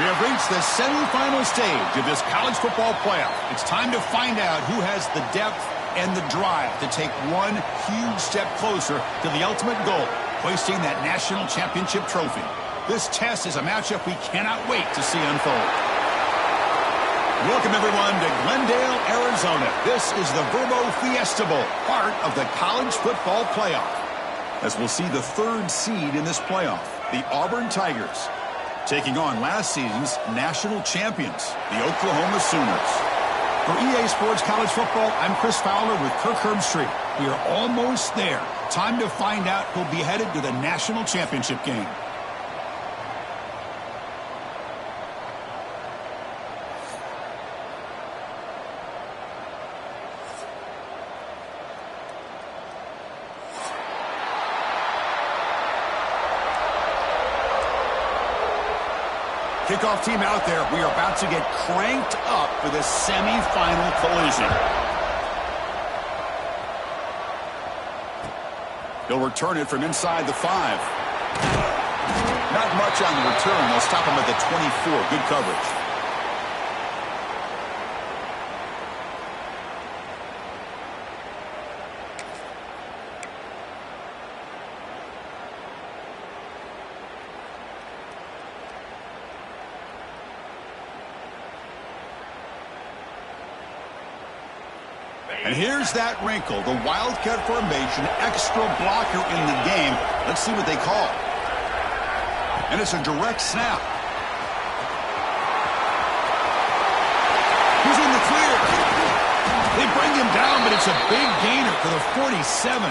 We have reached the semifinal stage of this college football playoff. It's time to find out who has the depth and the drive to take one huge step closer to the ultimate goal, hoisting that national championship trophy. This test is a matchup we cannot wait to see unfold. Welcome, everyone, to Glendale, Arizona. This is the Verbo Fiesta Bowl, part of the college football playoff. As we'll see the third seed in this playoff, the Auburn Tigers, taking on last season's national champions, the Oklahoma Sooners. For EA Sports College Football, I'm Chris Fowler with Kirk Herbstreit. We are almost there. Time to find out who'll be headed to the national championship game. Kickoff team out there. We are about to get cranked up for this semifinal collision. He'll return it from inside the 5. Not much on the return. They'll stop him at the 24. Good coverage. And here's that wrinkle, the Wildcat formation, extra blocker in the game. Let's see what they call. And it's a direct snap. He's in the clear. They bring him down, but it's a big gainer for the 47.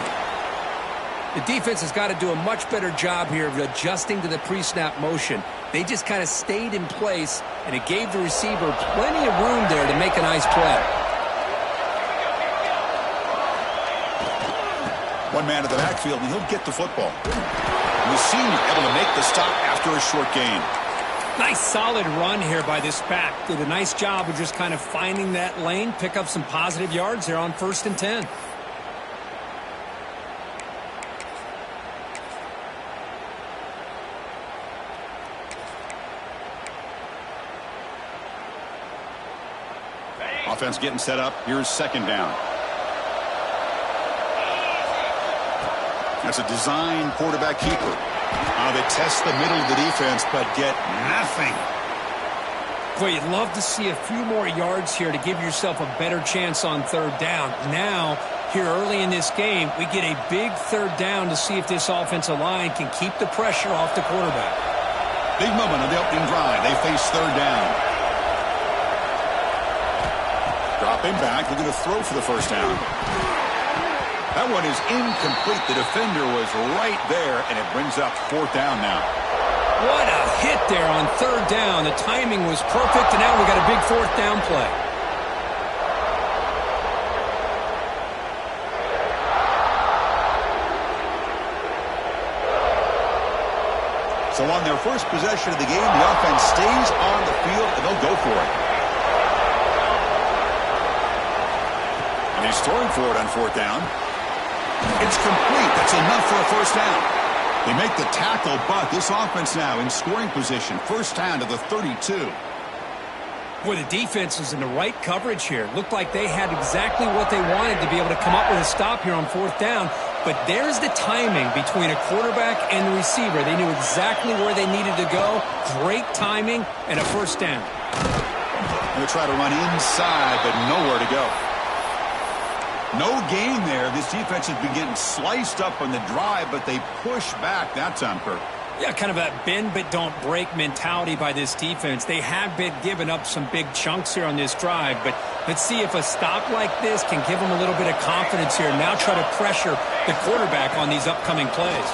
The defense has got to do a much better job here of adjusting to the pre-snap motion. They just kind of stayed in place, and it gave the receiver plenty of room there to make a nice play. One man in the backfield, and he'll get the football. And the senior able to make the stop after a short gain. Nice solid run here by this back. Did a nice job of just kind of finding that lane, pick up some positive yards there on 1st and 10. Offense getting set up. Here's 2nd down. That's a design quarterback keeper. They test the middle of the defense, but get nothing. Boy, you'd love to see a few more yards here to give yourself a better chance on 3rd down. Now, here early in this game, we get a big 3rd down to see if this offensive line can keep the pressure off the quarterback. Big moment on the opening drive. They face 3rd down. Dropping back, looking to throw for the 1st down. That one is incomplete. The defender was right there, and it brings up 4th down now. What a hit there on 3rd down. The timing was perfect, and now we got a big 4th down play. So on their first possession of the game, the offense stays on the field, and they'll go for it. And he's throwing for it on 4th down. It's complete. That's enough for a 1st down. They make the tackle, but this offense now in scoring position. 1st down to the 32. Boy, the defense is in the right coverage here. Looked like they had exactly what they wanted to be able to come up with a stop here on 4th down. But there's the timing between a quarterback and the receiver. They knew exactly where they needed to go. Great timing and a 1st down. They'll try to run inside, but nowhere to go. No gain there. This defense has been getting sliced up on the drive, but they push back that time, Kirk. Yeah, kind of a bend but don't break mentality by this defense. They have been giving up some big chunks here on this drive, but let's see if a stop like this can give them a little bit of confidence here. Now try to pressure the quarterback on these upcoming plays.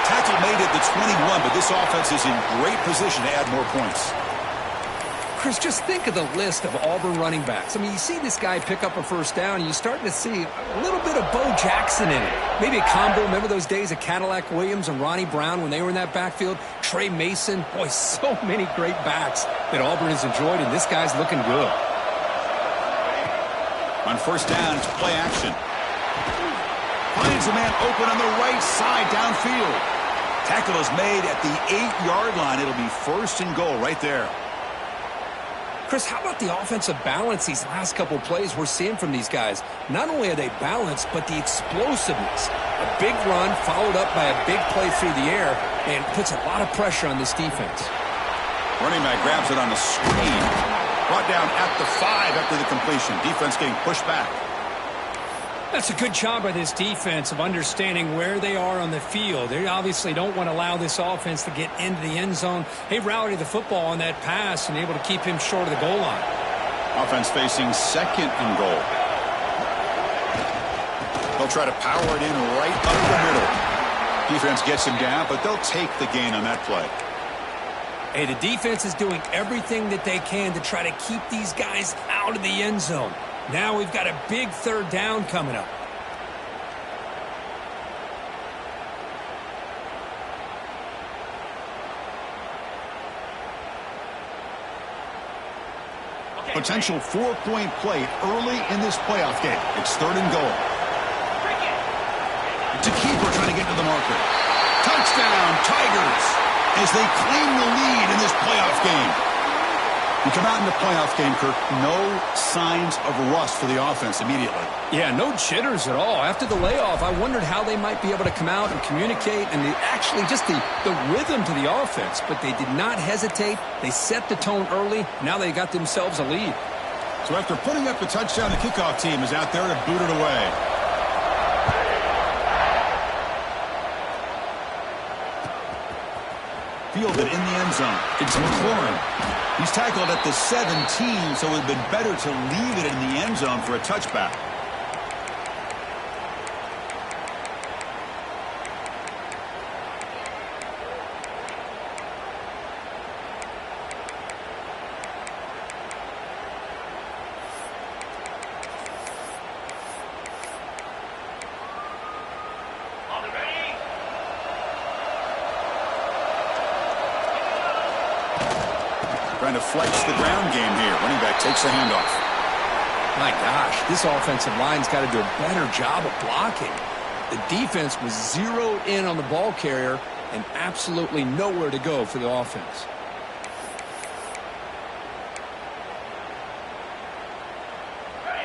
Tackle made at the 21, but this offense is in great position to add more points. Chris, just think of the list of Auburn running backs. I mean, you see this guy pick up a 1st down, and you're starting to see a little bit of Bo Jackson in it. Maybe a combo. Remember those days of Cadillac Williams and Ronnie Brown when they were in that backfield? Trey Mason. Boy, so many great backs that Auburn has enjoyed, and this guy's looking good. On 1st down, it's play action. Finds a man open on the right side downfield. Tackle is made at the 8-yard line. It'll be first and goal right there. Chris, how about the offensive balance these last couple plays we're seeing from these guys? Not only are they balanced, but the explosiveness. A big run followed up by a big play through the air and puts a lot of pressure on this defense. Running back grabs it on the screen. Brought down at the 5 after the completion. Defense getting pushed back. That's a good job by this defense of understanding where they are on the field. They obviously don't want to allow this offense to get into the end zone. They routed the football on that pass and able to keep him short of the goal line. Offense facing second and goal. They'll try to power it in right up the middle. Defense gets him down, but they'll take the gain on that play. Hey, the defense is doing everything that they can to try to keep these guys out of the end zone. Now we've got a big third down coming up. Potential 4-point play early in this playoff game. It's third and goal. It's a keeper trying to get to the marker. Touchdown, Tigers, as they claim the lead in this playoff game. You come out in the playoff game, Kirk, no signs of rust for the offense immediately. Yeah, no jitters at all. After the layoff, I wondered how they might be able to come out and communicate and actually just the rhythm to the offense. But they did not hesitate. They set the tone early. Now they got themselves a lead. So after putting up the touchdown, the kickoff team is out there to boot it away. Fielded in the end zone. It's McLaurin. He's tackled at the 17, so it would have been better to leave it in the end zone for a touchback. Trying to flex the ground game here. Running back takes the handoff. My gosh, this offensive line's got to do a better job of blocking. The defense was zeroed in on the ball carrier and absolutely nowhere to go for the offense.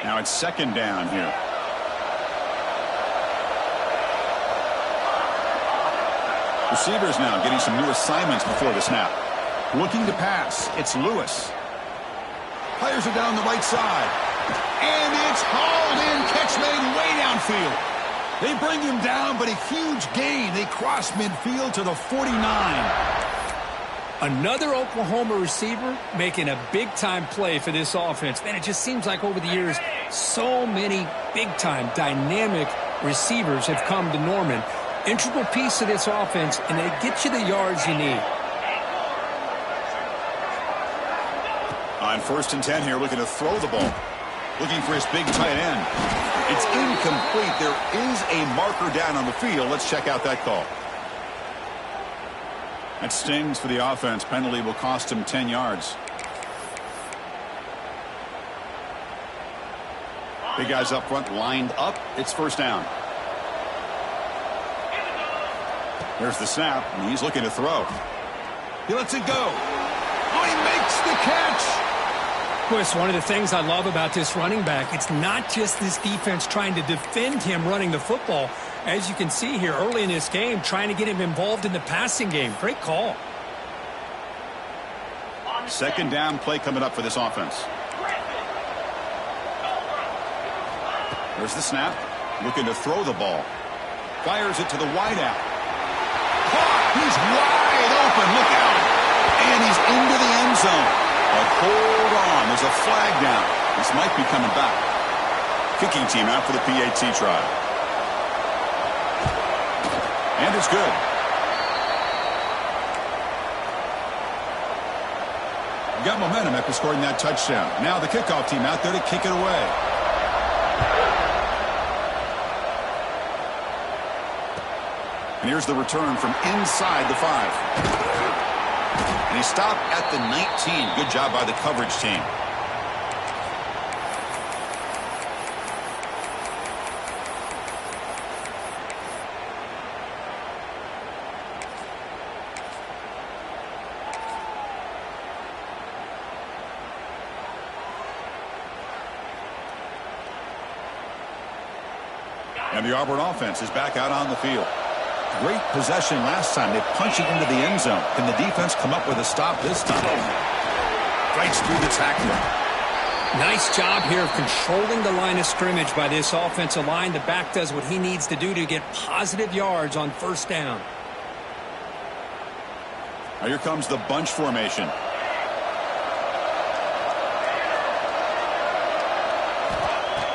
Now it's second down here. Receivers now getting some new assignments before the snap. Looking to pass. It's Lewis. Fires it down the right side. And it's hauled in. Catch made way downfield. They bring him down, but a huge gain. They cross midfield to the 49. Another Oklahoma receiver making a big-time play for this offense. Man, it just seems like over the years, so many big-time, dynamic receivers have come to Norman. Integral piece of this offense, and they get you the yards you need. On 1st and 10 here, looking to throw the ball. Looking for his big tight end. It's incomplete. There is a marker down on the field. Let's check out that call. That stings for the offense. Penalty will cost him 10 yards. Big guys up front lined up. It's first down. There's the snap, and he's looking to throw. He lets it go. Oh, he makes the catch. Chris, one of the things I love about this running back, it's not just this defense trying to defend him running the football. As you can see here early in this game, trying to get him involved in the passing game. Great call. Second down play coming up for this offense. There's the snap. Looking to throw the ball. Fires it to the wideout. He's wide open. Look out. And he's into the end zone. But hold on. There's a flag down. This might be coming back. Kicking team out for the PAT try. And it's good. Got momentum after scoring that touchdown. Now the kickoff team out there to kick it away. And here's the return from inside the 5. And he stopped at the 19. Good job by the coverage team. And the Auburn offense is back out on the field. Great possession last time. They punch it into the end zone. Can the defense come up with a stop this time? Fights through the tackler. Nice job here of controlling the line of scrimmage by this offensive line. The back does what he needs to do to get positive yards on first down. Now here comes the bunch formation.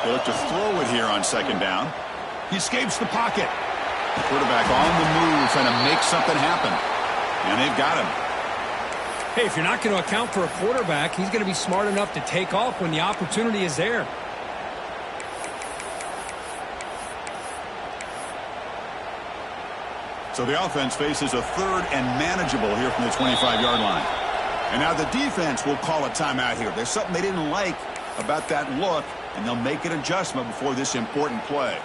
They look to throw it here on second down. He escapes the pocket. The quarterback on the move trying to make something happen. And they've got him. Hey, if you're not going to account for a quarterback, he's going to be smart enough to take off when the opportunity is there. So the offense faces a third and manageable here from the 25-yard line. And now the defense will call a timeout here. There's something they didn't like about that look, and they'll make an adjustment before this important play.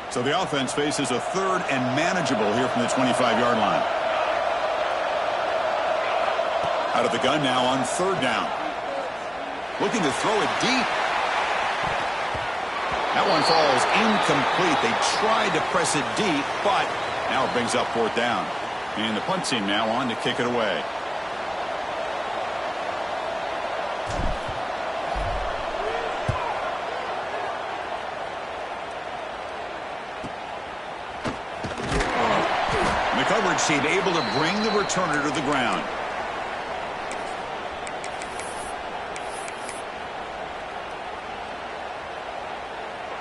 So the offense faces a third and manageable here from the 25-yard line. Out of the gun now on third down. Looking to throw it deep. That one falls incomplete. They tried to press it deep, but now it brings up fourth down. And the punt team now on to kick it away. The coverage team able to bring the returner to the ground.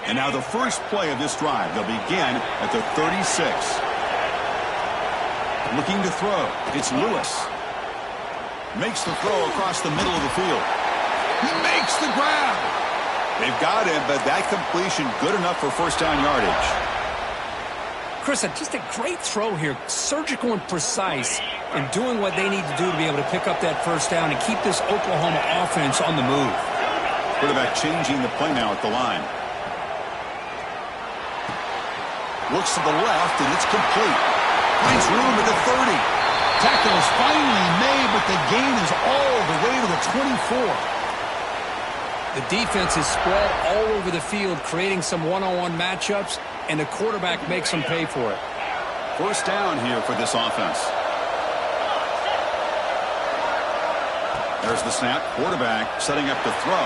And now the first play of this drive. They'll begin at the 36. Looking to throw. It's Lewis. Makes the throw across the middle of the field. He makes the grab. They've got him, but that completion good enough for first down yardage. Chris, just a great throw here. Surgical and precise in doing what they need to do to be able to pick up that first down and keep this Oklahoma offense on the move. Quarterback changing the play now at the line. Looks to the left, and it's complete. Finds room at the 30. Tackle is finally made, but the gain is all the way to the 24. The defense is spread all over the field, creating some one-on-one matchups, and the quarterback makes them pay for it. First down here for this offense. There's the snap. Quarterback setting up to throw.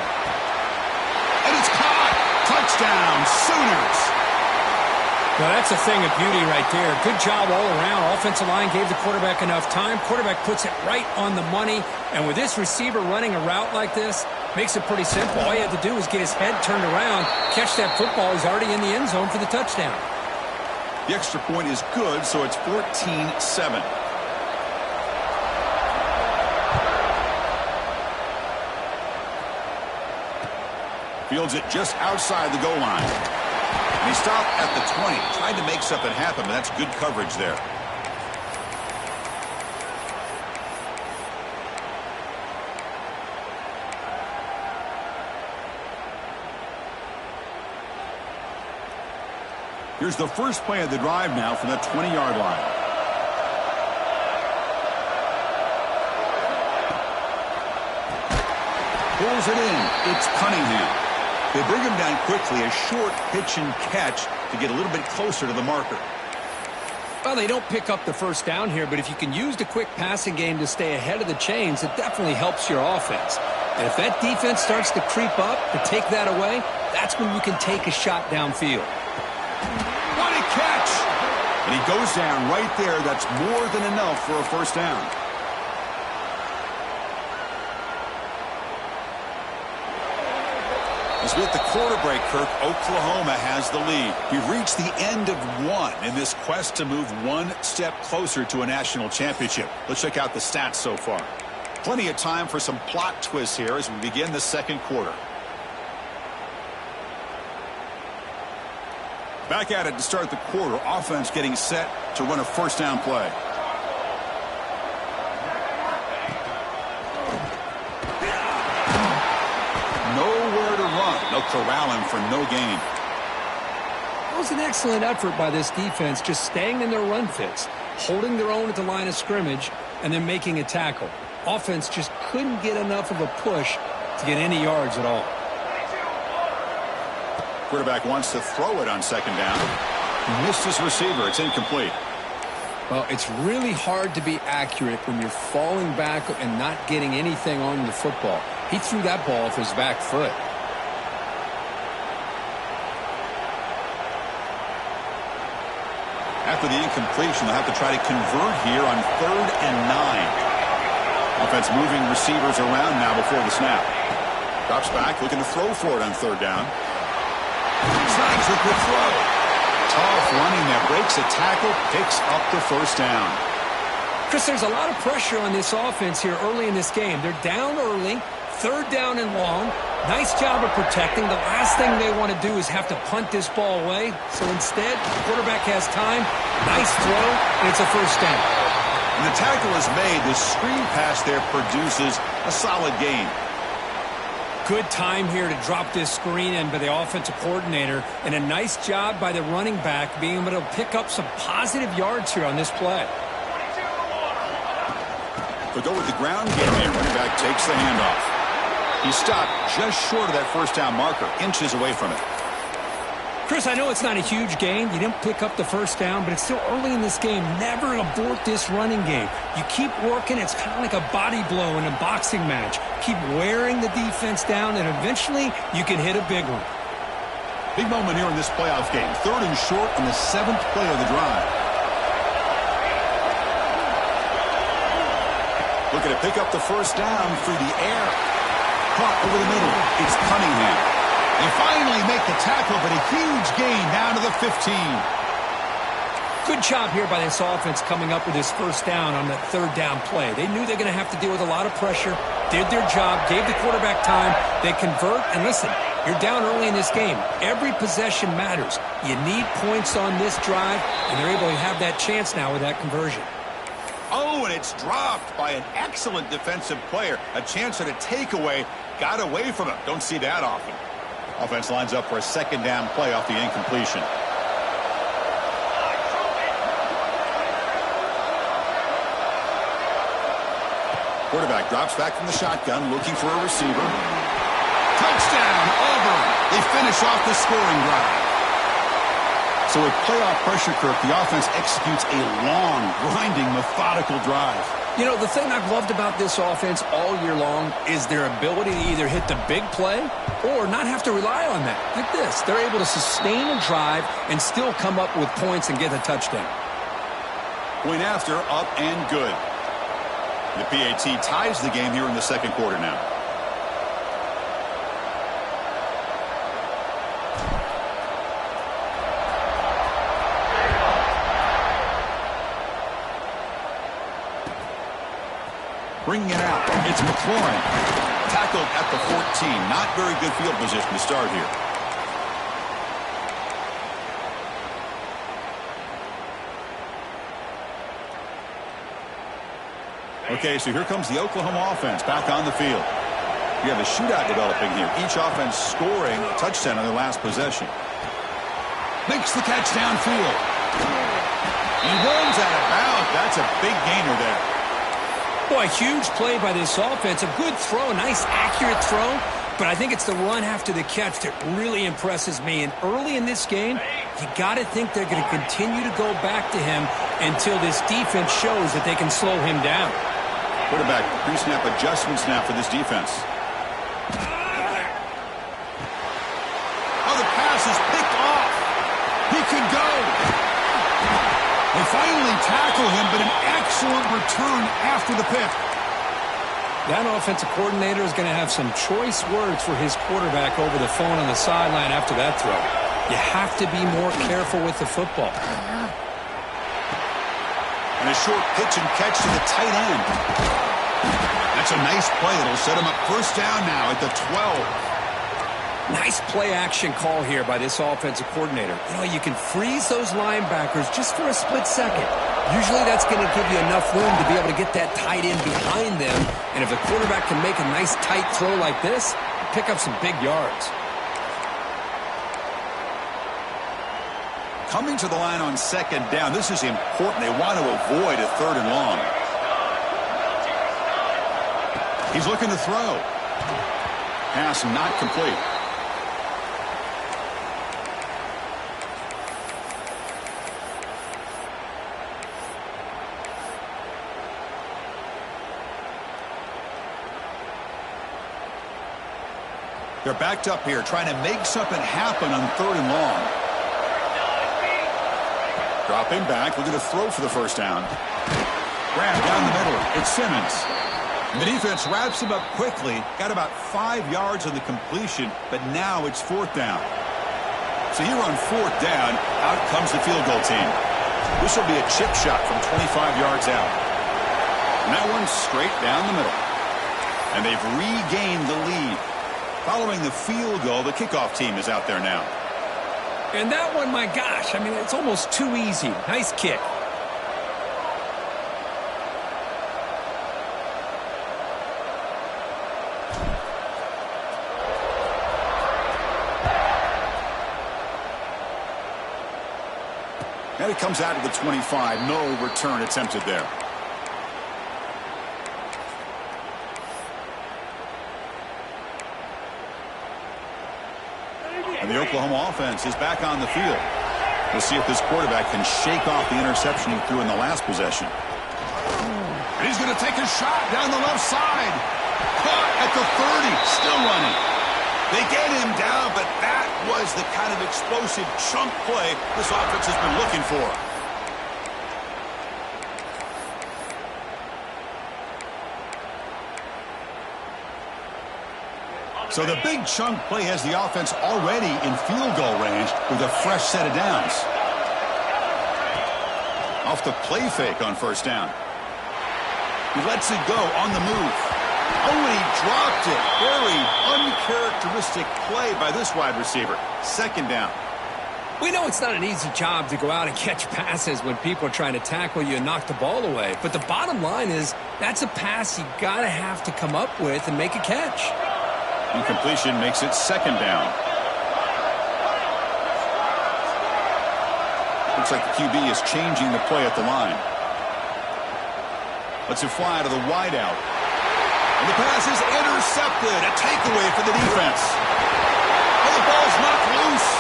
And it's caught. Touchdown, Sooners. Well, that's a thing of beauty right there. Good job all around. Offensive line gave the quarterback enough time. Quarterback puts it right on the money. And with this receiver running a route like this, makes it pretty simple. All you have to do is get his head turned around, catch that football. He's already in the end zone for the touchdown. The extra point is good, so it's 14-7. Fields it just outside the goal line. And he stopped at the 20, tried to make something happen, but that's good coverage there. Here's the first play of the drive now from the 20-yard line. Pulls it in. It's Cunningham. They bring him down quickly, a short pitch and catch to get a little bit closer to the marker. Well, they don't pick up the first down here, but if you can use the quick passing game to stay ahead of the chains, it definitely helps your offense. And if that defense starts to creep up to take that away, that's when you can take a shot downfield. What a catch! And he goes down right there. That's more than enough for a first down. As with the quarter break, Kirk, Oklahoma has the lead. We've reached the end of one in this quest to move one step closer to a national championship. Let's check out the stats so far. Plenty of time for some plot twists here as we begin the second quarter. Back at it to start the quarter. Offense getting set to run a first down play. Nowhere to run. They'll corral him for no gain. That was an excellent effort by this defense, just staying in their run fits, holding their own at the line of scrimmage, and then making a tackle. Offense just couldn't get enough of a push to get any yards at all. Quarterback wants to throw it on second down. Missed his receiver. It's incomplete. Well, it's really hard to be accurate when you're falling back and not getting anything on the football. He threw that ball off his back foot. After the incompletion, they'll have to try to convert here on 3rd and 9. Offense moving receivers around now before the snap. Drops back, looking to throw for it on 3rd down. Snags a good throw. Tough running there. Breaks a tackle, picks up the first down. Chris, there's a lot of pressure on this offense here early in this game. They're down early, 3rd down and long. Nice job of protecting. The last thing they want to do is have to punt this ball away. So instead, the quarterback has time. Nice throw, and it's a first down. And the tackle is made. The screen pass there produces a solid gain. Good time here to drop this screen in by the offensive coordinator, and a nice job by the running back being able to pick up some positive yards here on this play. But go with the ground game here. Running back takes the handoff. He stopped just short of that first down marker, inches away from it. Chris, I know it's not a huge gain. You didn't pick up the first down, but it's still early in this game. Never abort this running game. You keep working. It's kind of like a body blow in a boxing match. Keep wearing the defense down, and eventually you can hit a big one. Big moment here in this playoff game. 3rd and short on the 7th play of the drive. Looking to pick up the first down through the air. Caught over the middle. It's Cunningham. They finally make the tackle, but a huge gain down to the 15. Good job here by this offense coming up with this first down on that 3rd down play. They knew they were going to have to deal with a lot of pressure, did their job, gave the quarterback time. They convert, and listen, you're down early in this game. Every possession matters. You need points on this drive, and they're able to have that chance now with that conversion. Oh, and it's dropped by an excellent defensive player. A chance at a takeaway. Got away from him. Don't see that often. Offense lines up for a 2nd down play off the incompletion. Quarterback drops back from the shotgun, looking for a receiver. Touchdown, Auburn. They finish off the scoring drive. So with playoff pressure, Kirk, the offense executes a long, grinding, methodical drive. You know, the thing I've loved about this offense all year long is their ability to either hit the big play or not have to rely on that. Like this, they're able to sustain a drive and still come up with points and get a touchdown. Point after, up and good. The PAT ties the game here in the 2nd quarter now. Bringing it out. It's McLaurin. Tackled at the 14. Not very good field position to start here. Okay, so here comes the Oklahoma offense back on the field. You have a shootout developing here. Each offense scoring a touchdown on their last possession. Makes the catch downfield. He runs out of bounds. That's a big gainer there. Boy, huge play by this offense. A good throw, a nice accurate throw. But I think it's the run after the catch that really impresses me. And early in this game, you got to think they're going to continue to go back to him until this defense shows that they can slow him down. Quarterback pre-snap adjustments now for this defense. Oh, the pass is picked off. He could go. They finally tackle him, but an excellent return after the pick. That offensive coordinator is going to have some choice words for his quarterback over the phone on the sideline after that throw. You have to be more careful with the football. And a short pitch and catch to the tight end. That's a nice play that'll set him up first down now at the 12. Nice play-action call here by this offensive coordinator. You know, you can freeze those linebackers just for a split second. Usually that's going to give you enough room to be able to get that tight end behind them. And if the quarterback can make a nice tight throw like this, pick up some big yards. Coming to the line on 2nd down. This is important. They want to avoid a 3rd and long. He's looking to throw. Pass not complete. They're backed up here trying to make something happen on 3rd and long. Dropping back, looking to throw for the first down. Grab down the middle. It's Simmons. The defense wraps him up quickly. Got about 5 yards on the completion, but now it's 4th down. So here on 4th down, out comes the field goal team. This will be a chip shot from 25 yards out. And that one's straight down the middle. And they've regained the lead. Following the field goal, the kickoff team is out there now. And that one, my gosh, I mean, it's almost too easy. Nice kick. And it comes out to the 25. No return attempted there. And the Oklahoma offense is back on the field. We'll see if this quarterback can shake off the interception he threw in the last possession. And he's going to take a shot down the left side. Caught at the 30. Still running. They get him down, but that was the kind of explosive chunk play this offense has been looking for. So the big chunk play has the offense already in field goal range with a fresh set of downs. Off the play fake on 1st down. He lets it go on the move. Oh, and he dropped it. Very uncharacteristic play by this wide receiver. 2nd down. We know it's not an easy job to go out and catch passes when people are trying to tackle you and knock the ball away. But the bottom line is that's a pass you got to have to come up with and make a catch. Incompletion makes it 2nd down. Looks like the QB is changing the play at the line. Lets it fly to the wideout. And the pass is intercepted. A takeaway for the defense. Well, the ball's knocked loose.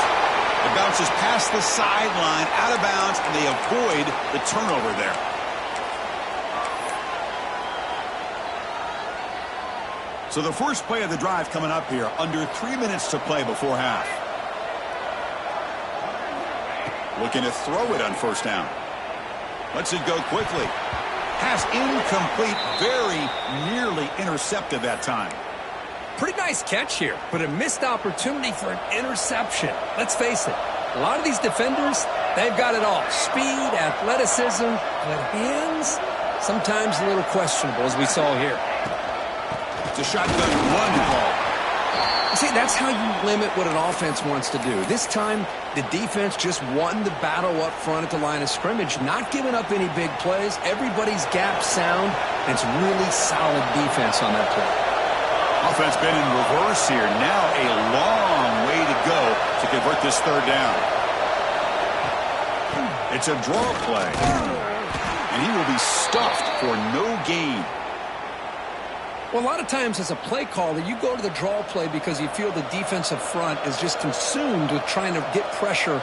It bounces past the sideline, out of bounds, and they avoid the turnover there. So the first play of the drive coming up here, under 3 minutes to play before half. Looking to throw it on 1st down. Lets it go quickly. Pass incomplete, very nearly intercepted that time. Pretty nice catch here, but a missed opportunity for an interception. Let's face it, a lot of these defenders, they've got it all. Speed, athleticism, but hands, sometimes a little questionable, as we saw here. It's a shotgun run ball. See, that's how you limit what an offense wants to do. This time, the defense just won the battle up front at the line of scrimmage, not giving up any big plays. Everybody's gap sound, and it's really solid defense on that play. Offense been in reverse here. Now a long way to go to convert this 3rd down. It's a draw play. And he will be stuffed for no gain. Well, a lot of times as a play caller, you go to the draw play because you feel the defensive front is just consumed with trying to get pressure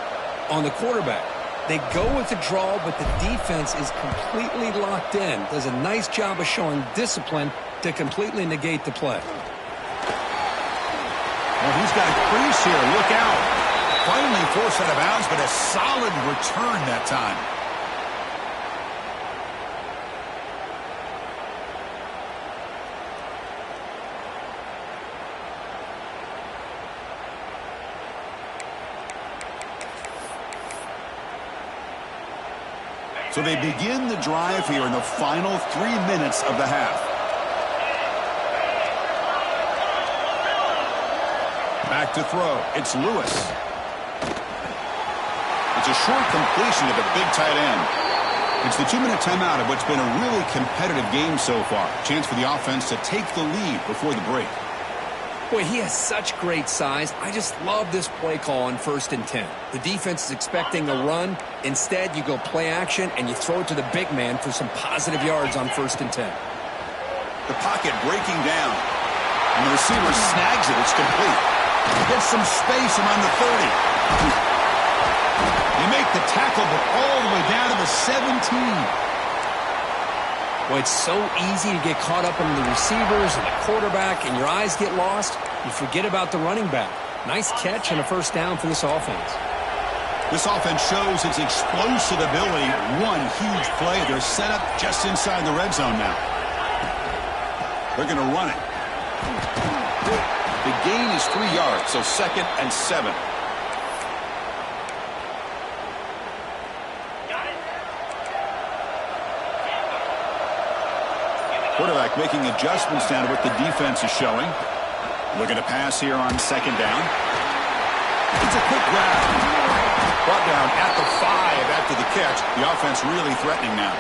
on the quarterback. They go with the draw, but the defense is completely locked in. Does a nice job of showing discipline to completely negate the play. Well, he's got a crease here. Look out. Finally forced out of bounds, but a solid return that time. So they begin the drive here in the final 3 minutes of the half. Back to throw. It's Lewis. It's a short completion to the big tight end. It's the 2-minute timeout of what's been a really competitive game so far. Chance for the offense to take the lead before the break. Boy, he has such great size. I just love this play call on 1st and 10. The defense is expecting a run. Instead, you go play action, and you throw it to the big man for some positive yards on 1st and 10. The pocket breaking down. And the receiver snags it. It's complete. Gets some space around the 30. They make the tackle, but all the way down to the 17. Well, it's so easy to get caught up in the receivers and the quarterback, and your eyes get lost. You forget about the running back. Nice catch and a first down for this offense. This offense shows its explosive ability. One huge play. They're set up just inside the red zone now. They're going to run it. The gain is 3 yards, so 2nd and 7. Quarterback making adjustments down to what the defense is showing. Looking to pass here on 2nd down. It's a quick grab. Brought down at the 5 after the catch. The offense really threatening now.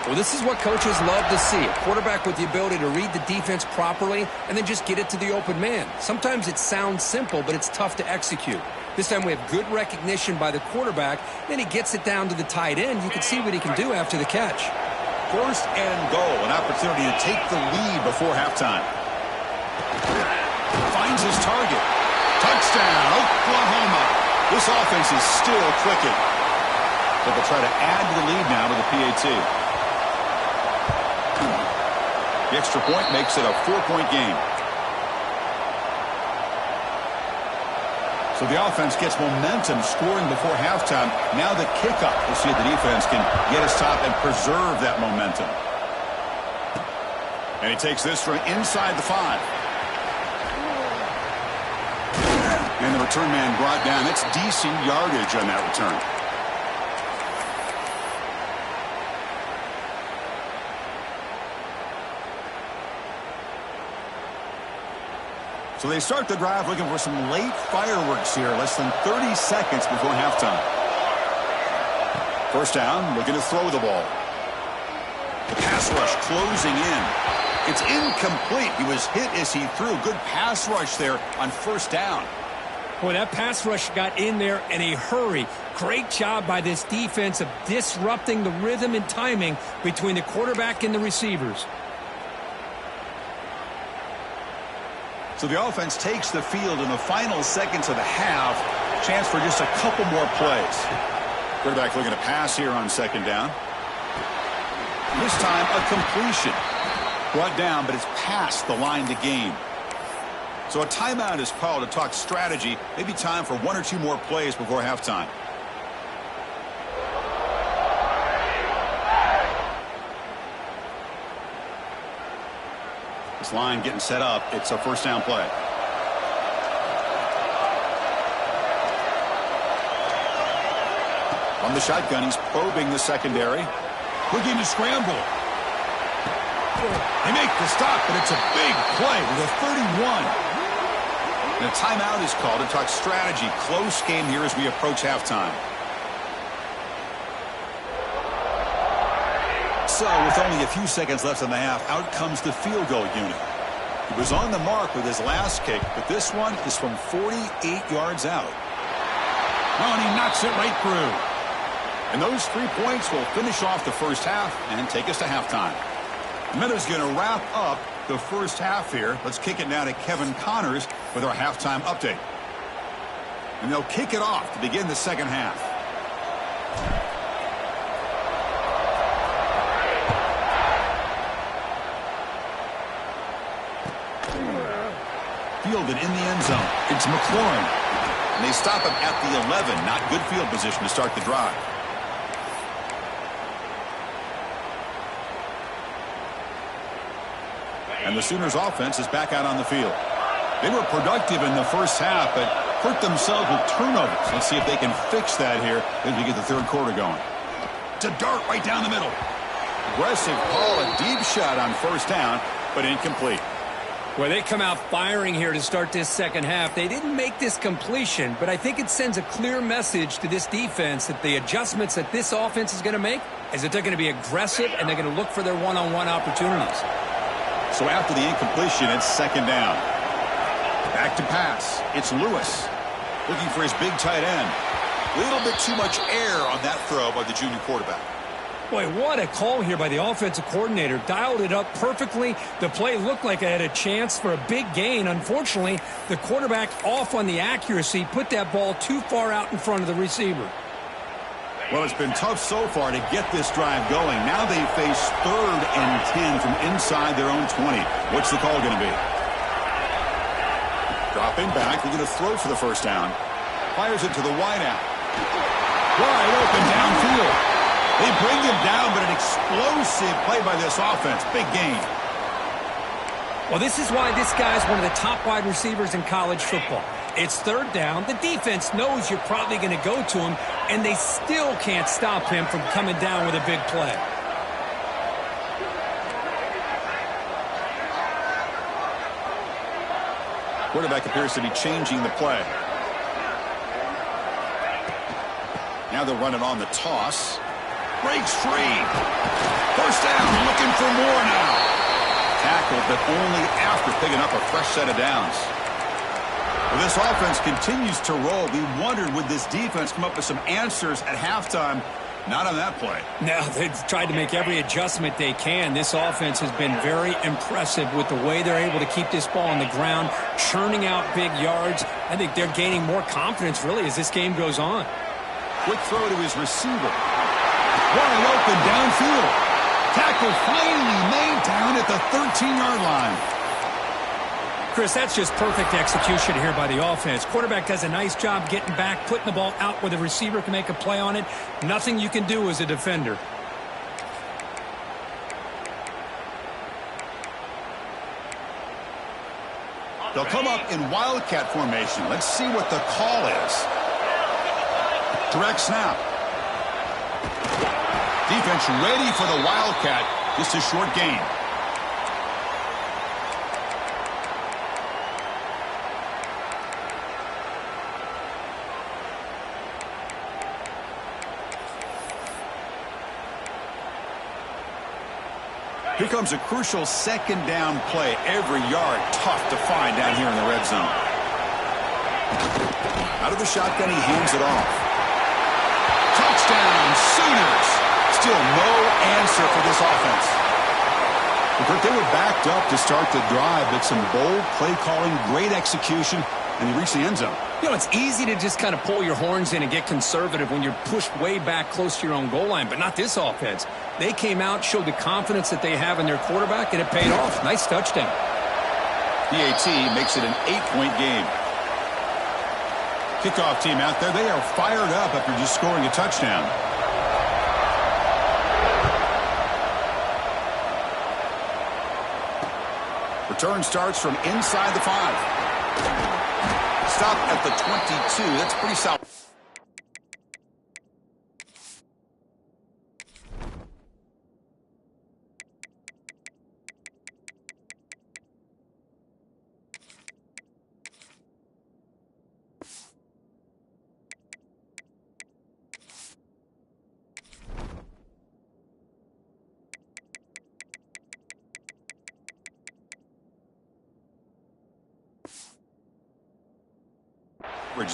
Well, this is what coaches love to see. A quarterback with the ability to read the defense properly and then just get it to the open man. Sometimes it sounds simple, but it's tough to execute. This time we have good recognition by the quarterback. Then he gets it down to the tight end. You can see what he can do after the catch. 1st and goal, an opportunity to take the lead before halftime. Finds his target. Touchdown, Oklahoma. This offense is still clicking. But they'll try to add to the lead now with the PAT. The extra point makes it a 4-point game. So the offense gets momentum scoring before halftime. Now the kickoff. We'll see if the defense can get a stop and preserve that momentum. And he takes this from inside the 5. And the return man brought down. That's decent yardage on that return. So they start the drive looking for some late fireworks here, less than 30 seconds before halftime. 1st down, looking to throw the ball. The pass rush closing in. It's incomplete. He was hit as he threw. Good pass rush there on 1st down. Boy, that pass rush got in there in a hurry. Great job by this defense of disrupting the rhythm and timing between the quarterback and the receivers. So the offense takes the field in the final seconds of the half. Chance for just a couple more plays. Quarterback looking to pass here on 2nd down. This time a completion. Brought down, but it's past the line to gain. So a timeout is called to talk strategy. Maybe time for 1 or 2 more plays before halftime. This line getting set up. It's a 1st down play. On the shotgun, he's probing the secondary. Looking to scramble. They make the stop, but it's a big play with a 31. And a timeout is called to talk strategy. Close game here as we approach halftime. So, with only a few seconds left in the half, out comes the field goal unit. He was on the mark with his last kick, but this one is from 48 yards out. Oh, and he knocks it right through. And those 3 points will finish off the 1st half and take us to halftime. Miller's going to wrap up the 1st half here. Let's kick it now to Kevin Connors with our halftime update. And they'll kick it off to begin the 2nd half. Fielded in the end zone. It's McLaurin. And they stop him at the 11. Not good field position to start the drive. And the Sooners offense is back out on the field. They were productive in the 1st half, but hurt themselves with turnovers. Let's see if they can fix that here as we get the 3rd quarter going. It's a dart right down the middle. Aggressive call, a deep shot on 1st down, but incomplete. Well, they come out firing here to start this 2nd half. They didn't make this completion, but I think it sends a clear message to this defense that the adjustments that this offense is going to make is that they're going to be aggressive and they're going to look for their one-on-one opportunities. So after the incompletion, it's 2nd down. Back to pass. It's Lewis looking for his big tight end. A little bit too much air on that throw by the junior quarterback. Boy, what a call here by the offensive coordinator. Dialed it up perfectly. The play looked like it had a chance for a big gain. Unfortunately, the quarterback off on the accuracy, put that ball too far out in front of the receiver. Well, it's been tough so far to get this drive going. Now they face 3rd and 10 from inside their own 20. What's the call going to be? Dropping back. They're going to throw for the first down. Fires it to the wideout. Wide open downfield. They bring him down, but an explosive play by this offense. Big gain. Well, this is why this guy's one of the top wide receivers in college football. It's 3rd down. The defense knows you're probably going to go to him, and they still can't stop him from coming down with a big play. Quarterback appears to be changing the play. Now they'll run it on the toss. Breaks free. First down, looking for more now. Tackled, but only after picking up a fresh set of downs. Well, this offense continues to roll. We wondered, would this defense come up with some answers at halftime? Not on that play. No, they've tried to make every adjustment they can. This offense has been very impressive with the way they're able to keep this ball on the ground, churning out big yards. I think they're gaining more confidence, really, as this game goes on. Quick throw to his receiver. Wide open downfield. Tackle finally made down at the 13-yard line. Chris, that's just perfect execution here by the offense. Quarterback does a nice job getting back, putting the ball out where the receiver can make a play on it. Nothing you can do as a defender. They'll come up in wildcat formation. Let's see what the call is. Direct snap. Defense ready for the wildcat. Just a short gain. Here comes a crucial 2nd down play. Every yard tough to find down here in the red zone. Out of the shotgun, he hands it off. Touchdown, Sooners. Still no answer for this offense. They were backed up to start the drive, but some bold play calling, great execution, and they reached the end zone. You know, it's easy to just kind of pull your horns in and get conservative when you're pushed way back close to your own goal line, but not this offense. They came out, showed the confidence that they have in their quarterback, and it paid off. Nice touchdown. PAT makes it an 8-point game. Kickoff team out there, they are fired up after just scoring a touchdown. Return starts from inside the 5. Stop at the 22. That's pretty solid.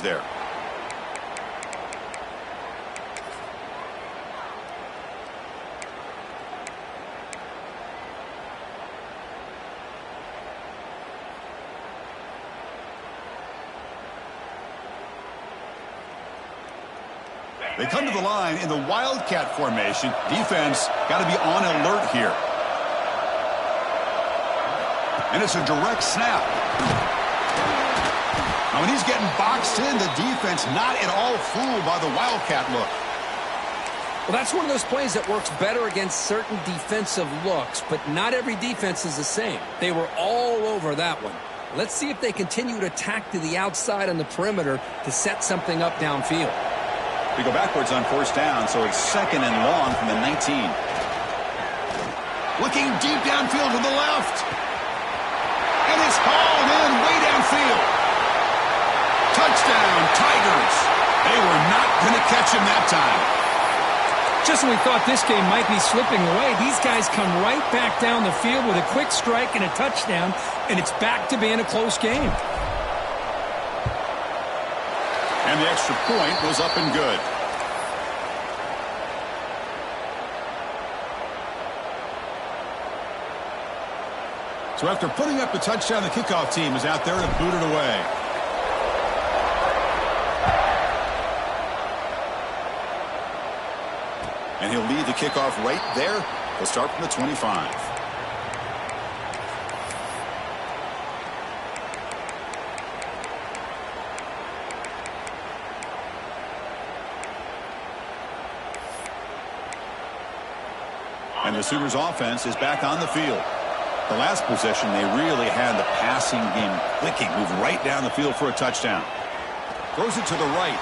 There. They come to the line in the wildcat formation. Defense got to be on alert here. And it's a direct snap. Now, when he's getting boxed in, the defense not at all fooled by the wildcat look. Well, that's one of those plays that works better against certain defensive looks, but not every defense is the same. They were all over that one. Let's see if they continue to attack to the outside on the perimeter to set something up downfield. We go backwards on 1st down, so it's 2nd and long from the 19. Looking deep downfield to the left. And it's hauled in way downfield. Touchdown, Tigers. They were not going to catch him that time. Just when we thought this game might be slipping away, these guys come right back down the field with a quick strike and a touchdown, and it's back to being a close game. And the extra point was up and good. So after putting up the touchdown, the kickoff team is out there to boot it away. And he'll lead the kickoff right there. He'll start from the 25. And the Sooners offense is back on the field. The last possession, they really had the passing game clicking. Moved right down the field for a touchdown. Throws it to the right.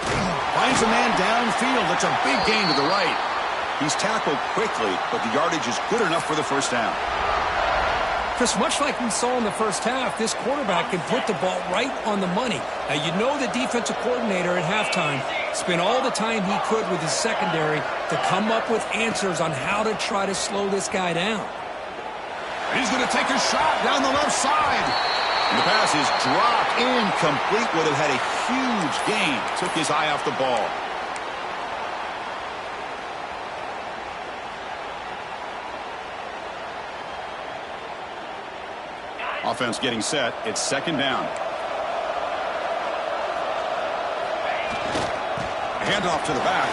Finds a man downfield. That's a big gain to the right. He's tackled quickly, but the yardage is good enough for the first down. Chris, much like we saw in the first half, this quarterback can put the ball right on the money. Now, you know the defensive coordinator at halftime spent all the time he could with his secondary to come up with answers on how to try to slow this guy down. He's going to take a shot down the left side. And the pass is dropped incomplete. Would have had a huge gain. Took his eye off the ball. Offense getting set. It's second down. A handoff to the back.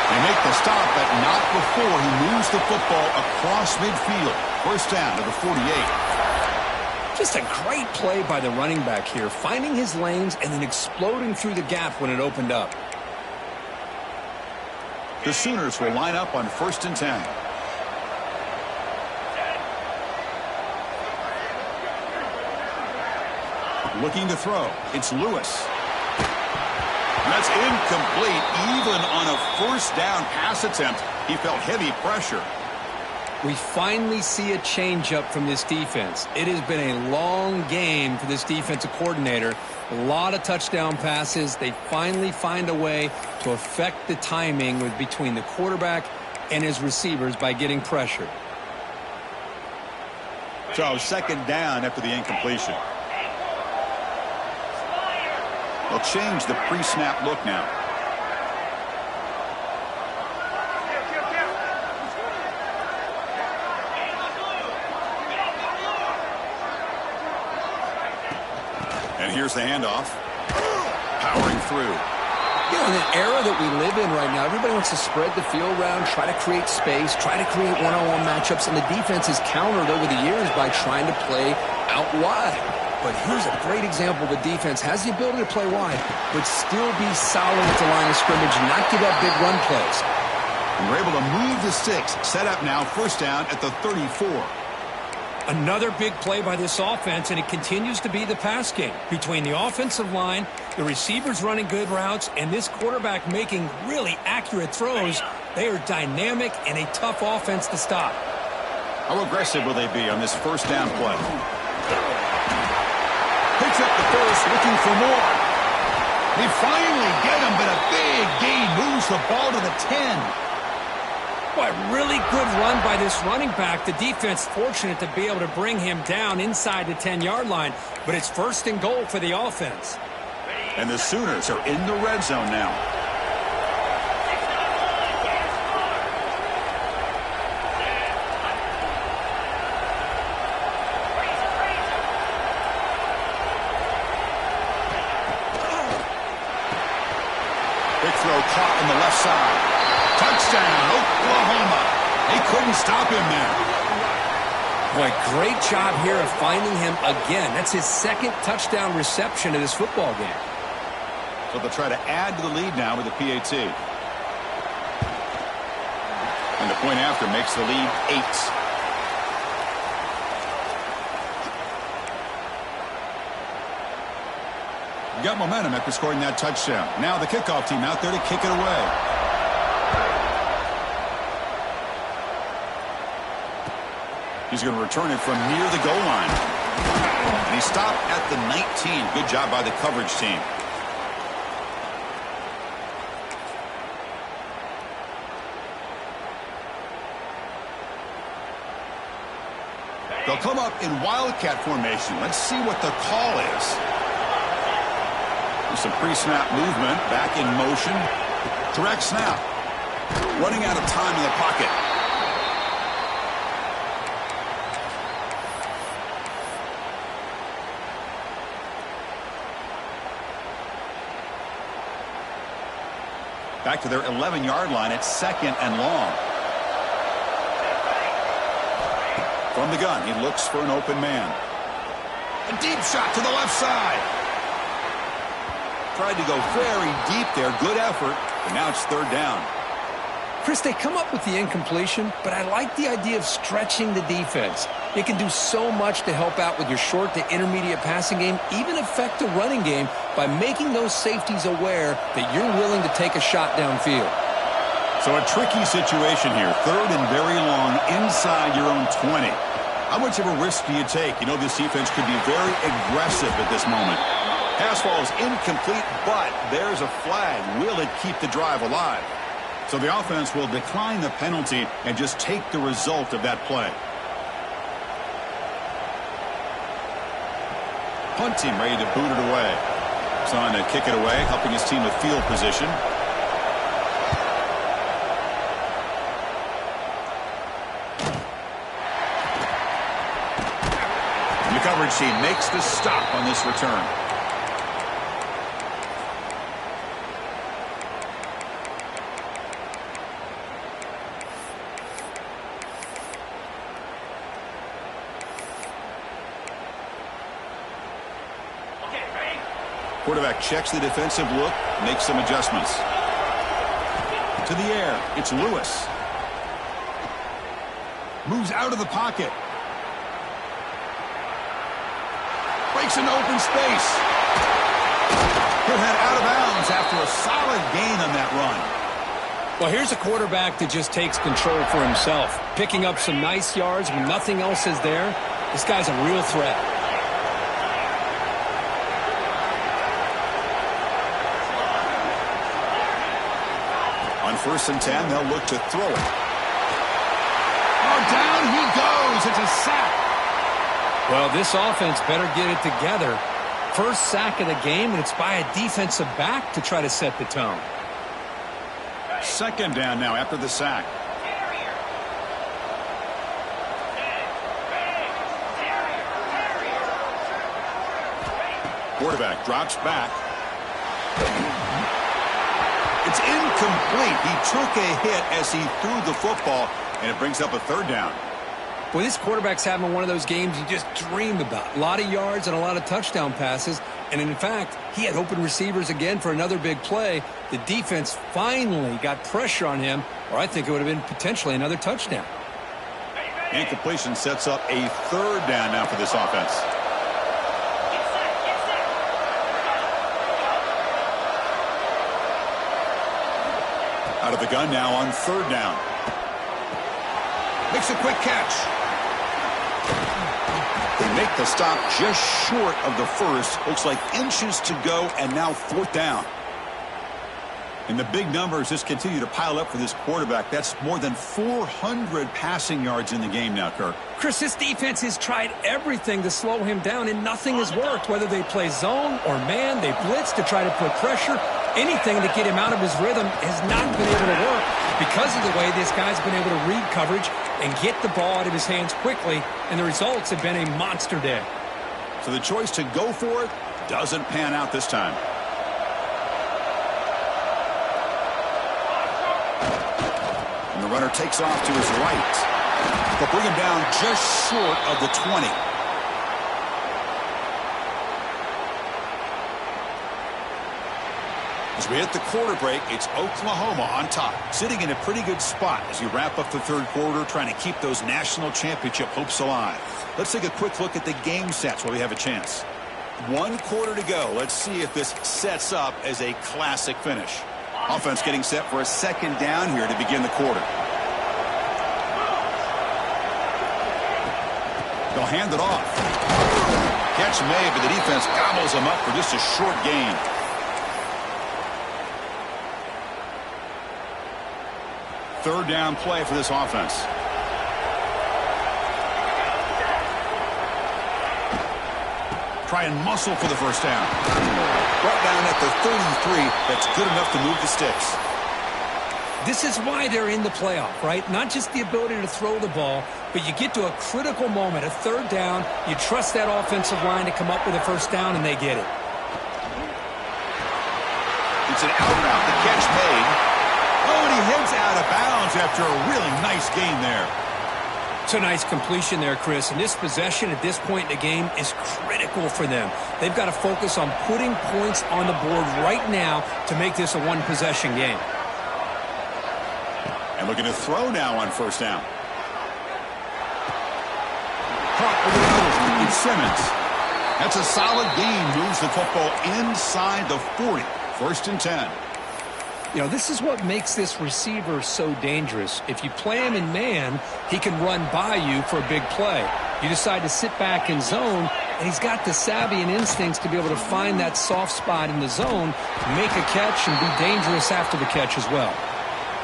They make the stop, but not before he moves the football across midfield. First down to the 48. Just a great play by the running back here, finding his lanes and then exploding through the gap when it opened up. The Sooners will line up on 1st and 10. Looking to throw. It's Lewis. And that's incomplete. Even on a first down pass attempt, he felt heavy pressure. We finally see a change-up from this defense. It has been a long game for this defensive coordinator. A lot of touchdown passes. They finally find a way to affect the timing with between the quarterback and his receivers by getting pressure. So second down after the incompletion. They'll change the pre-snap look now. And here's the handoff. Powering through. You know, in an era that we live in right now, everybody wants to spread the field around, try to create space, try to create one-on-one matchups, and the defense is countered over the years by trying to play out wide. But here's a great example. The defense has the ability to play wide, but still be solid at the line of scrimmage and not give up big run plays. And we're able to move the sticks. Set up now, first down at the 34. Another big play by this offense, and it continues to be the pass game. Between the offensive line, the receivers running good routes, and this quarterback making really accurate throws, they are dynamic and a tough offense to stop. How aggressive will they be on this first down play? Picks up the first, looking for more. They finally get him, but a big gain moves the ball to the 10. What really good run by this running back. The defense fortunate to be able to bring him down inside the 10-yard line, but it's 1st and goal for the offense. And the Sooners are in the red zone now. Big throw caught on the left side. Touchdown, Oklahoma. They couldn't stop him there. Boy, great job here of finding him again. That's his 2nd touchdown reception of this football game. So they'll try to add to the lead now with the PAT. And the point after makes the lead 8. Got momentum after scoring that touchdown. Now the kickoff team out there to kick it away. He's going to return it from near the goal line. And he stopped at the 19. Good job by the coverage team. They'll come up in wildcat formation. Let's see what the call is. There's some pre-snap movement. Back in motion. Direct snap. Running out of time in the pocket. Back to their 11-yard line at 2nd and long. From the gun, he looks for an open man. A deep shot to the left side. Tried to go very deep there. Good effort. But now it's 3rd down. Chris, they come up with the incompletion, but I like the idea of stretching the defense. It can do so much to help out with your short to intermediate passing game, even affect the running game by making those safeties aware that you're willing to take a shot downfield. So a tricky situation here. 3rd and very long inside your own 20. How much of a risk do you take? You know this defense could be very aggressive at this moment. Pass ball is incomplete, but there's a flag. Will it keep the drive alive? So the offense will decline the penalty and just take the result of that play. Punt team ready to boot it away. He's on to kick it away, helping his team with field position. The coverage team makes the stop on this return. Quarterback checks the defensive look, makes some adjustments. To the air, it's Lewis. Moves out of the pocket. Breaks into open space. He'll head out of bounds after a solid gain on that run. Well, here's a quarterback that just takes control for himself, picking up some nice yards when nothing else is there. This guy's a real threat. On 1st and 10, they'll look to throw it. Oh, down he goes. It's a sack. Well, this offense better get it together. First sack of the game, and it's by a defensive back to try to set the tone. 2nd down now after the sack. Quarterback drops back. It's incomplete. He took a hit as he threw the football, and it brings up a 3rd down. Well, this quarterback's having one of those games you just dream about. A lot of yards and a lot of touchdown passes. And in fact, he had open receivers again for another big play. The defense finally got pressure on him, or I think it would have been potentially another touchdown. Incompletion sets up a 3rd down now for this offense. Out of the gun now on 3rd down. Makes a quick catch. They make the stop just short of the first. Looks like inches to go, and now 4th down. And the big numbers just continue to pile up for this quarterback. That's more than 400 passing yards in the game now, Kirk. Chris, this defense has tried everything to slow him down, and nothing has worked. Whether they play zone or man, they blitz to try to put pressure. Anything to get him out of his rhythm has not been able to work because of the way this guy's been able to read coverage and get the ball out of his hands quickly, and the results have been a monster day. So the choice to go for it doesn't pan out this time. And the runner takes off to his right. They'll bring him down just short of the 20. As we hit the quarter break, it's Oklahoma on top, sitting in a pretty good spot as you wrap up the 3rd quarter, trying to keep those national championship hopes alive. Let's take a quick look at the game sets while we have a chance. 1 quarter to go. Let's see if this sets up as a classic finish. Offense getting set for a 2nd down here to begin the quarter. They'll hand it off. Catch made, but the defense gobbles him up for just a short gain. Third down play for this offense. Try and muscle for the first down. Brought down at the 33. That's good enough to move the sticks. This is why they're in the playoff, right? Not just the ability to throw the ball, but you get to a critical moment, a 3rd down. You trust that offensive line to come up with a first down, and they get it. It's an out route. The catch made. heads out of bounds after a really nice gain there. It's a nice completion there, Chris. And this possession at this point in the game is critical for them. They've got to focus on putting points on the board right now to make this a one-possession game. And looking to throw now on first down. Caught over the middle. It's Simmons. That's a solid gain. Moves the football inside the 40. 1st and 10. You know, this is what makes this receiver so dangerous. If you play him in man, he can run by you for a big play. You decide to sit back in zone, and he's got the savvy and instincts to be able to find that soft spot in the zone, make a catch, and be dangerous after the catch as well.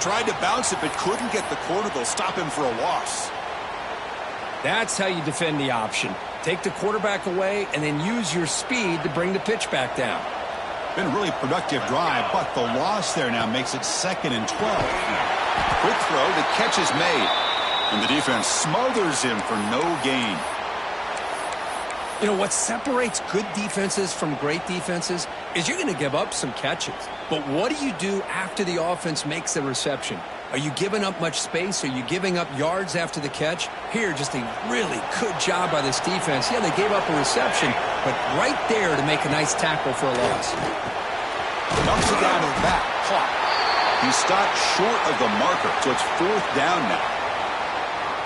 Tried to bounce it, but couldn't get the corner. They'll stop him for a loss. That's how you defend the option. Take the quarterback away, and then use your speed to bring the pitch back down. Been a really productive drive, but the loss there now makes it 2nd and 12. Quick throw, the catch is made. And the defense smothers him for no gain. You know, what separates good defenses from great defenses is you're going to give up some catches. But what do you do after the offense makes the reception? Are you giving up much space? Are you giving up yards after the catch? Here, just a really good job by this defense. Yeah, they gave up a reception, but right there to make a nice tackle for a loss. Dumps it down to the back. Caught. He stopped short of the marker, so it's 4th down now.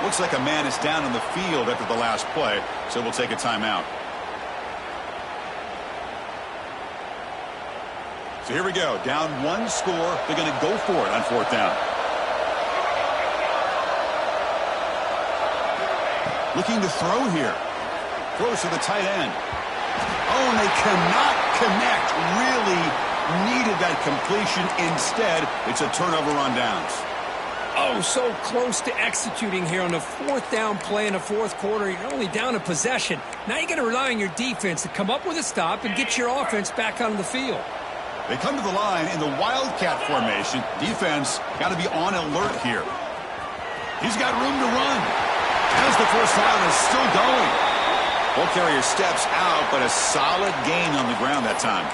Looks like a man is down on the field after the last play, so we'll take a timeout. So here we go. Down 1 score. They're going to go for it on 4th down. Looking to throw here. Throws to the tight end. Oh, and they cannot connect. Really needed that completion. Instead, it's a turnover on downs. Oh, so close to executing here on the 4th down play in the 4th quarter. You're only down a possession. Now you got to rely on your defense to come up with a stop and get your offense back on the field. They come to the line in the Wildcat formation. Defense got to be on alert here. He's got room to run. As the first down is still going. Ball carrier steps out, but a solid gain on the ground that time.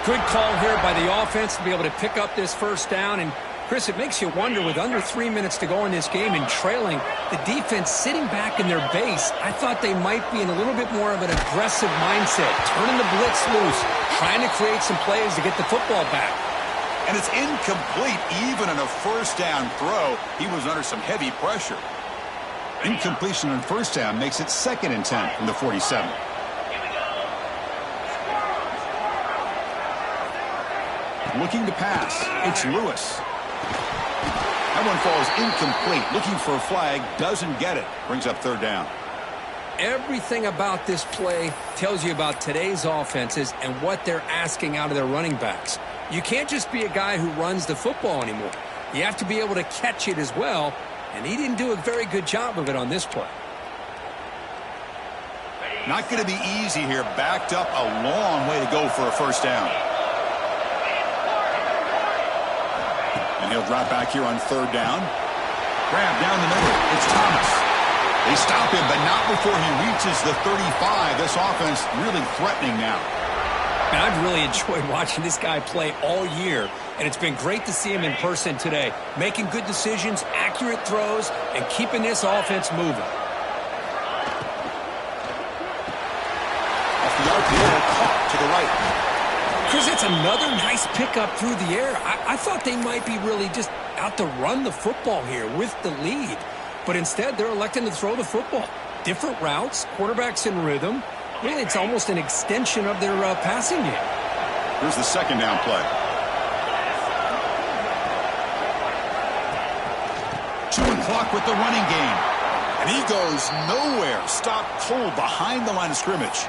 Good call here by the offense to be able to pick up this first down. And, Chris, it makes you wonder, with under 3 minutes to go in this game and trailing, the defense sitting back in their base, I thought they might be in a little bit more of an aggressive mindset, turning the blitz loose, trying to create some plays to get the football back. And it's incomplete even on a first down throw. He was under some heavy pressure. Incompletion on first down makes it 2nd and 10 from the 47. Looking to pass. It's Lewis. That one falls incomplete. Looking for a flag. Doesn't get it. Brings up 3rd down. Everything about this play tells you about today's offenses and what they're asking out of their running backs. You can't just be a guy who runs the football anymore. You have to be able to catch it as well. And he didn't do a very good job of it on this play. Not going to be easy here. Backed up a long way to go for a first down. And he'll drop back here on 3rd down. Grab down the middle. It's Thomas. They stop him, but not before he reaches the 35. This offense really threatening now. And I've really enjoyed watching this guy play all year, and it's been great to see him in person today, making good decisions, accurate throws, and keeping this offense moving. Off the RPO, caught to the right. Chris, that's another nice pickup through the air. I thought they might be really just out to run the football here with the lead, but instead they're electing to throw the football. Different routes, quarterbacks in rhythm. Really, it's almost an extension of their passing game. Here's the 2nd down play. 2 o'clock with the running game. And he goes nowhere. Stopped cold behind the line of scrimmage.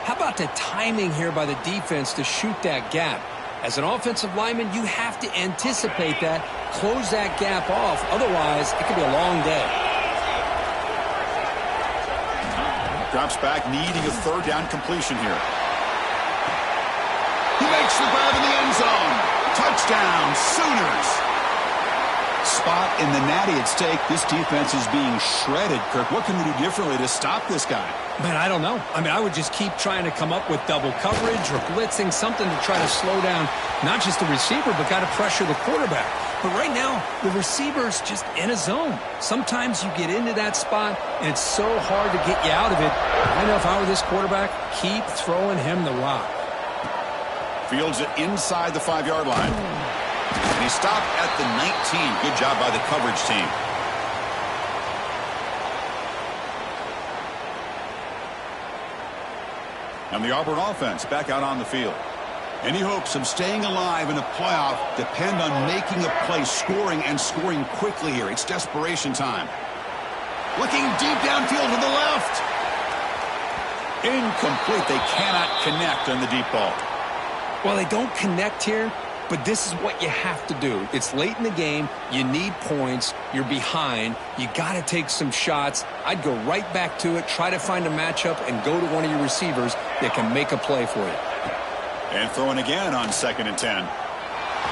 How about the timing here by the defense to shoot that gap? As an offensive lineman, you have to anticipate that, close that gap off. Otherwise, it could be a long day. Drops back, needing a 3rd down completion here. He makes the grab in the end zone. Touchdown, Sooners. Spot in the natty at stake. This defense is being shredded, Kirk. What can we do differently to stop this guy? Man, I don't know. I mean, I would just keep trying to come up with double coverage or blitzing, something to try to slow down not just the receiver, but got to pressure the quarterback. But right now, the receiver's just in a zone. Sometimes you get into that spot, and it's so hard to get you out of it. I know if I were this quarterback, keep throwing him the rock. Fields it inside the 5-yard line. And he stopped at the 19. Good job by the coverage team. And the Auburn offense back out on the field. Any hopes of staying alive in a playoff depend on making a play, scoring, and scoring quickly here. It's desperation time. Looking deep downfield to the left. Incomplete. They cannot connect on the deep ball. Well, they don't connect here, but this is what you have to do. It's late in the game. You need points. You're behind. You got to take some shots. I'd go right back to it, try to find a matchup, and go to one of your receivers that can make a play for you. And throwing again on 2nd and 10.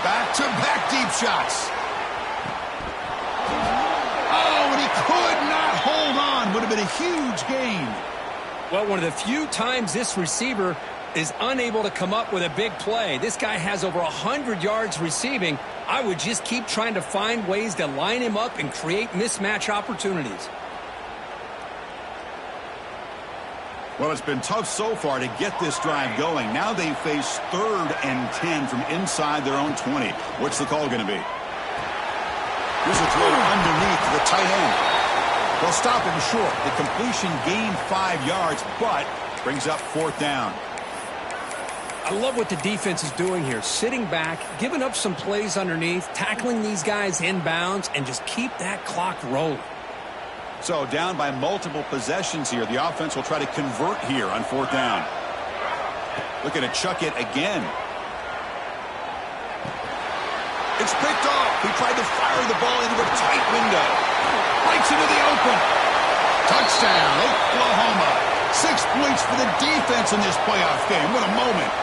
Back-to-back deep shots. Oh, and he could not hold on. Would have been a huge gain. Well, one of the few times this receiver is unable to come up with a big play. This guy has over 100 yards receiving. I would just keep trying to find ways to line him up and create mismatch opportunities. Well, it's been tough so far to get this drive going. Now they face 3rd and 10 from inside their own 20. What's the call going to be? Here's a throw underneath the tight end. They'll stop him short. The completion gained 5 yards, but brings up 4th down. I love what the defense is doing here. Sitting back, giving up some plays underneath, tackling these guys inbounds, and just keep that clock rolling. So down by multiple possessions here. The offense will try to convert here on 4th down. Looking to chuck it again. It's picked off. He tried to fire the ball into a tight window. Breaks into the open. Touchdown, Oklahoma. 6 points for the defense in this playoff game. What a moment.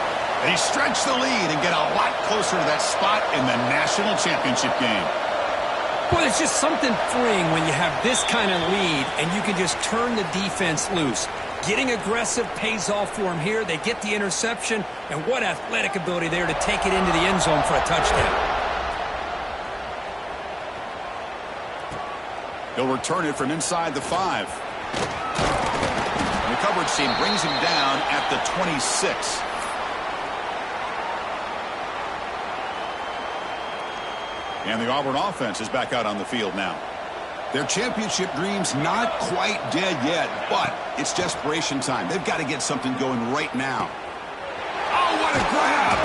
They stretch the lead and get a lot closer to that spot in the national championship game. Well, it's just something freeing when you have this kind of lead and you can just turn the defense loose. Getting aggressive pays off for them here. They get the interception, and what athletic ability there to take it into the end zone for a touchdown. He'll return it from inside the 5. And the coverage team brings him down at the 26. And the Auburn offense is back out on the field now. Their championship dreams not quite dead yet, but it's desperation time. They've got to get something going right now. Oh, what a grab!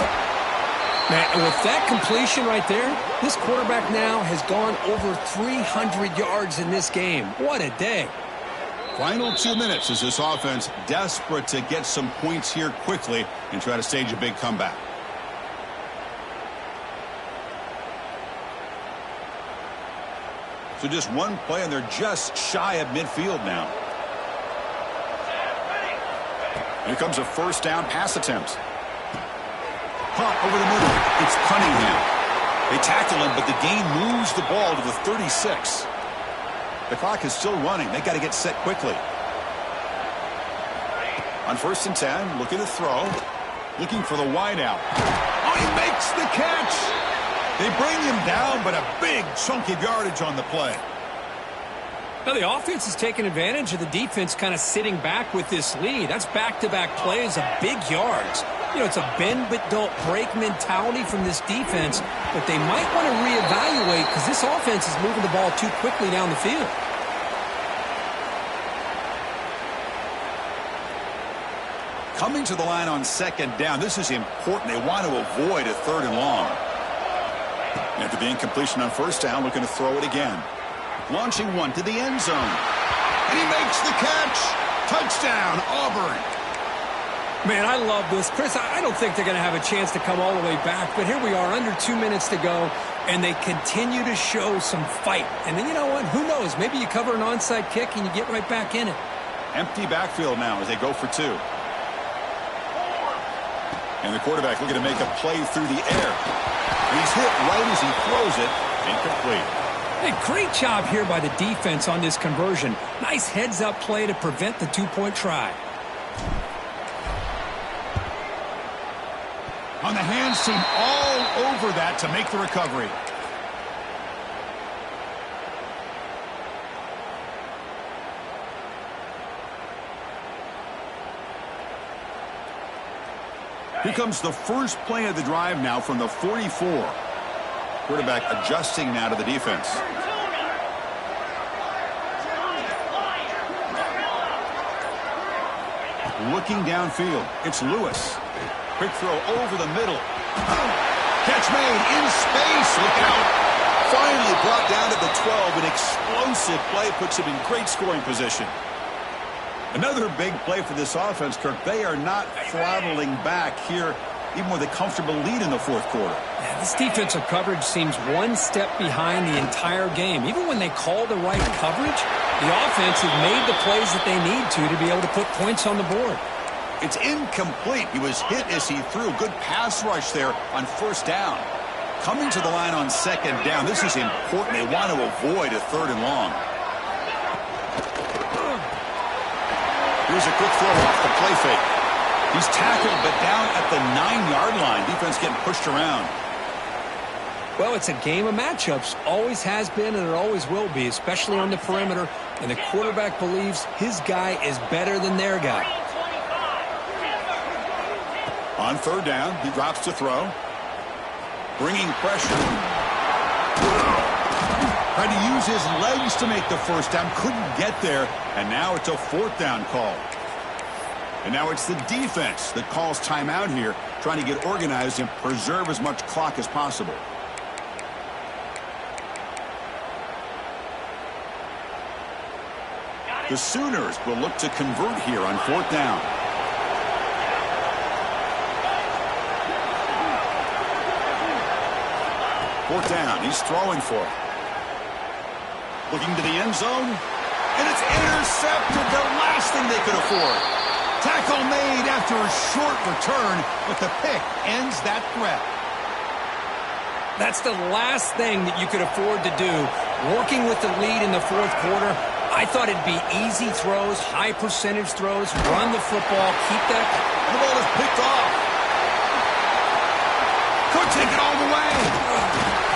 Man, and with that completion right there, this quarterback now has gone over 300 yards in this game. What a day. Final 2 minutes as this offense desperate to get some points here quickly and try to stage a big comeback. So just one play, and they're just shy of midfield now. Here comes a 1st down pass attempt. Pop over the middle. It's Cunningham. They tackle him, but the gain moves the ball to the 36. The clock is still running. They got to get set quickly. On 1st and 10, looking to throw. Looking for the wideout. Oh, he makes the catch. They bring him down, but a big chunk of yardage on the play. Now, the offense is taking advantage of the defense kind of sitting back with this lead. That's back-to-back plays of big yards. You know, it's a bend but don't break mentality from this defense, but they might want to reevaluate because this offense is moving the ball too quickly down the field. Coming to the line on 2nd down, this is important. They want to avoid a 3rd and long. After the incompletion on 1st down, looking to throw it again. Launching one to the end zone. And he makes the catch. Touchdown, Auburn. Man, I love this. Chris, I don't think they're going to have a chance to come all the way back, but here we are, under 2 minutes to go, and they continue to show some fight. And then, you know what? Who knows? Maybe you cover an onside kick and you get right back in it. Empty backfield now as they go for 2. And the quarterback looking to make a play through the air. And he's hit right as he throws it. Incomplete. Hey, great job here by the defense on this conversion. Nice heads-up play to prevent the two-point try. On the hands team, all over that to make the recovery. Here comes the first play of the drive now from the 44. Quarterback adjusting now to the defense. Looking downfield, it's Lewis. Quick throw over the middle. Catch made in space. Look out. Finally brought down to the 12. An explosive play puts him in great scoring position. Another big play for this offense, Kirk. They are not throttling back here, even with a comfortable lead in the fourth quarter. Yeah, this defensive coverage seems one step behind the entire game. Even when they call the right coverage, the offense has made the plays that they need to be able to put points on the board. It's incomplete. He was hit as he threw. Good pass rush there on first down. Coming to the line on second down. This is important. They want to avoid a third and long. Here's a quick throw off the play fake. He's tackled, but down at the 9-yard line. Defense getting pushed around. Well, it's a game of matchups. Always has been, and it always will be, especially on the perimeter. And the quarterback believes his guy is better than their guy. On third down, he drops to throw. Bringing pressure. Tried to use his legs to make the first down. Couldn't get there. And now it's a fourth down call. And now it's the defense that calls timeout here, trying to get organized and preserve as much clock as possible. The Sooners will look to convert here on fourth down. Fourth down, he's throwing for it. Looking to the end zone, and it's intercepted, the last thing they could afford. Tackle made after a short return, but the pick ends that threat. That's the last thing that you could afford to do. Working with the lead in the fourth quarter, I thought it'd be easy throws, high percentage throws, run the football, keep that. The ball is picked off. Could take it all the way.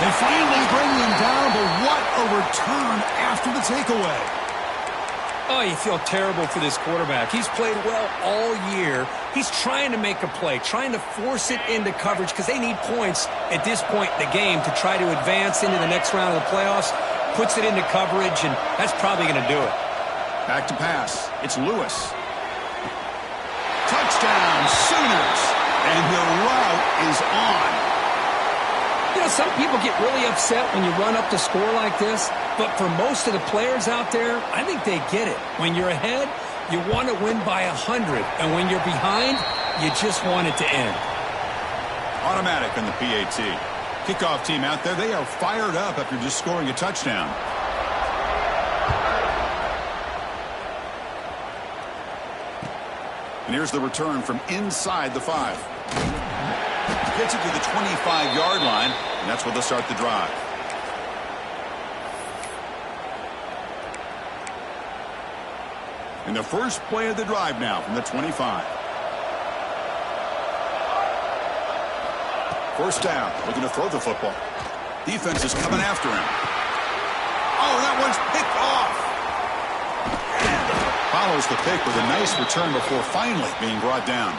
They finally bring him down, but what a return after the takeaway. Oh, you feel terrible for this quarterback. He's played well all year. He's trying to make a play, trying to force it into coverage because they need points at this point in the game to try to advance into the next round of the playoffs. Puts it into coverage, and that's probably going to do it. Back to pass. It's Lewis. Touchdown, Sooners. And the route is on. You know, some people get really upset when you run up the score like this, but for most of the players out there, I think they get it. When you're ahead, you want to win by 100, and when you're behind, you just want it to end. Automatic on the PAT. Kickoff team out there, they are fired up after just scoring a touchdown. And here's the return from inside the 5. Gets it to the 25-yard line, and that's where they'll start the drive. And the first play of the drive now from the 25. First down, looking to throw the football. Defense is coming after him. Oh, that one's picked off. Follows the pick with a nice return before finally being brought down.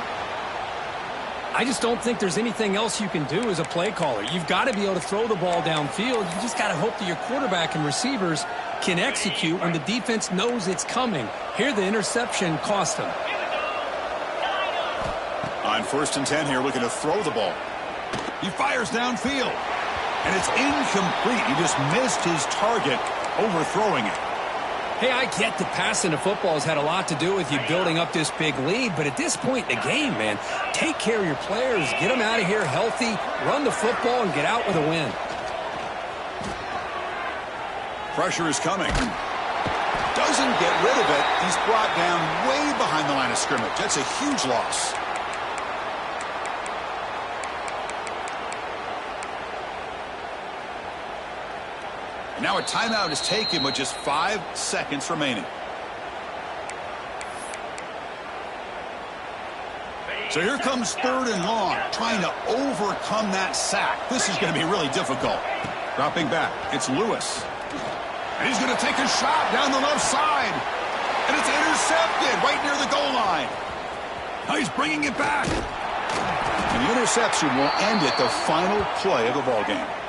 I just don't think there's anything else you can do as a play caller. You've got to be able to throw the ball downfield. You just got to hope that your quarterback and receivers can execute when the defense knows it's coming. Here, the interception cost him. On 1st and 10 here, looking to throw the ball. He fires downfield, and it's incomplete. He just missed his target, overthrowing it. Hey, I get that passing the football has had a lot to do with you building up this big lead, but at this point in the game, man, take care of your players, get them out of here healthy, run the football, and get out with a win. Pressure is coming. Doesn't get rid of it. He's brought down way behind the line of scrimmage. That's a huge loss. Now a timeout is taken with just 5 seconds remaining. So here comes 3rd and long, trying to overcome that sack. This is going to be really difficult. Dropping back, it's Lewis. And he's going to take a shot down the left side. And it's intercepted right near the goal line. Now he's bringing it back. And the interception will end it, the final play of the ballgame.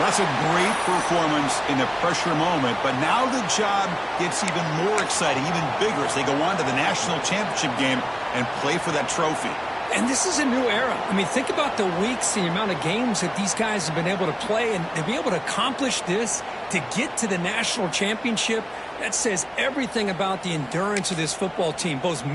That's a great performance in the pressure moment, but now the job gets even more exciting, even bigger as they go on to the national championship game and play for that trophy. And this is a new era. I mean, think about the weeks, the amount of games that these guys have been able to play, and to be able to accomplish this, to get to the national championship, that says everything about the endurance of this football team, both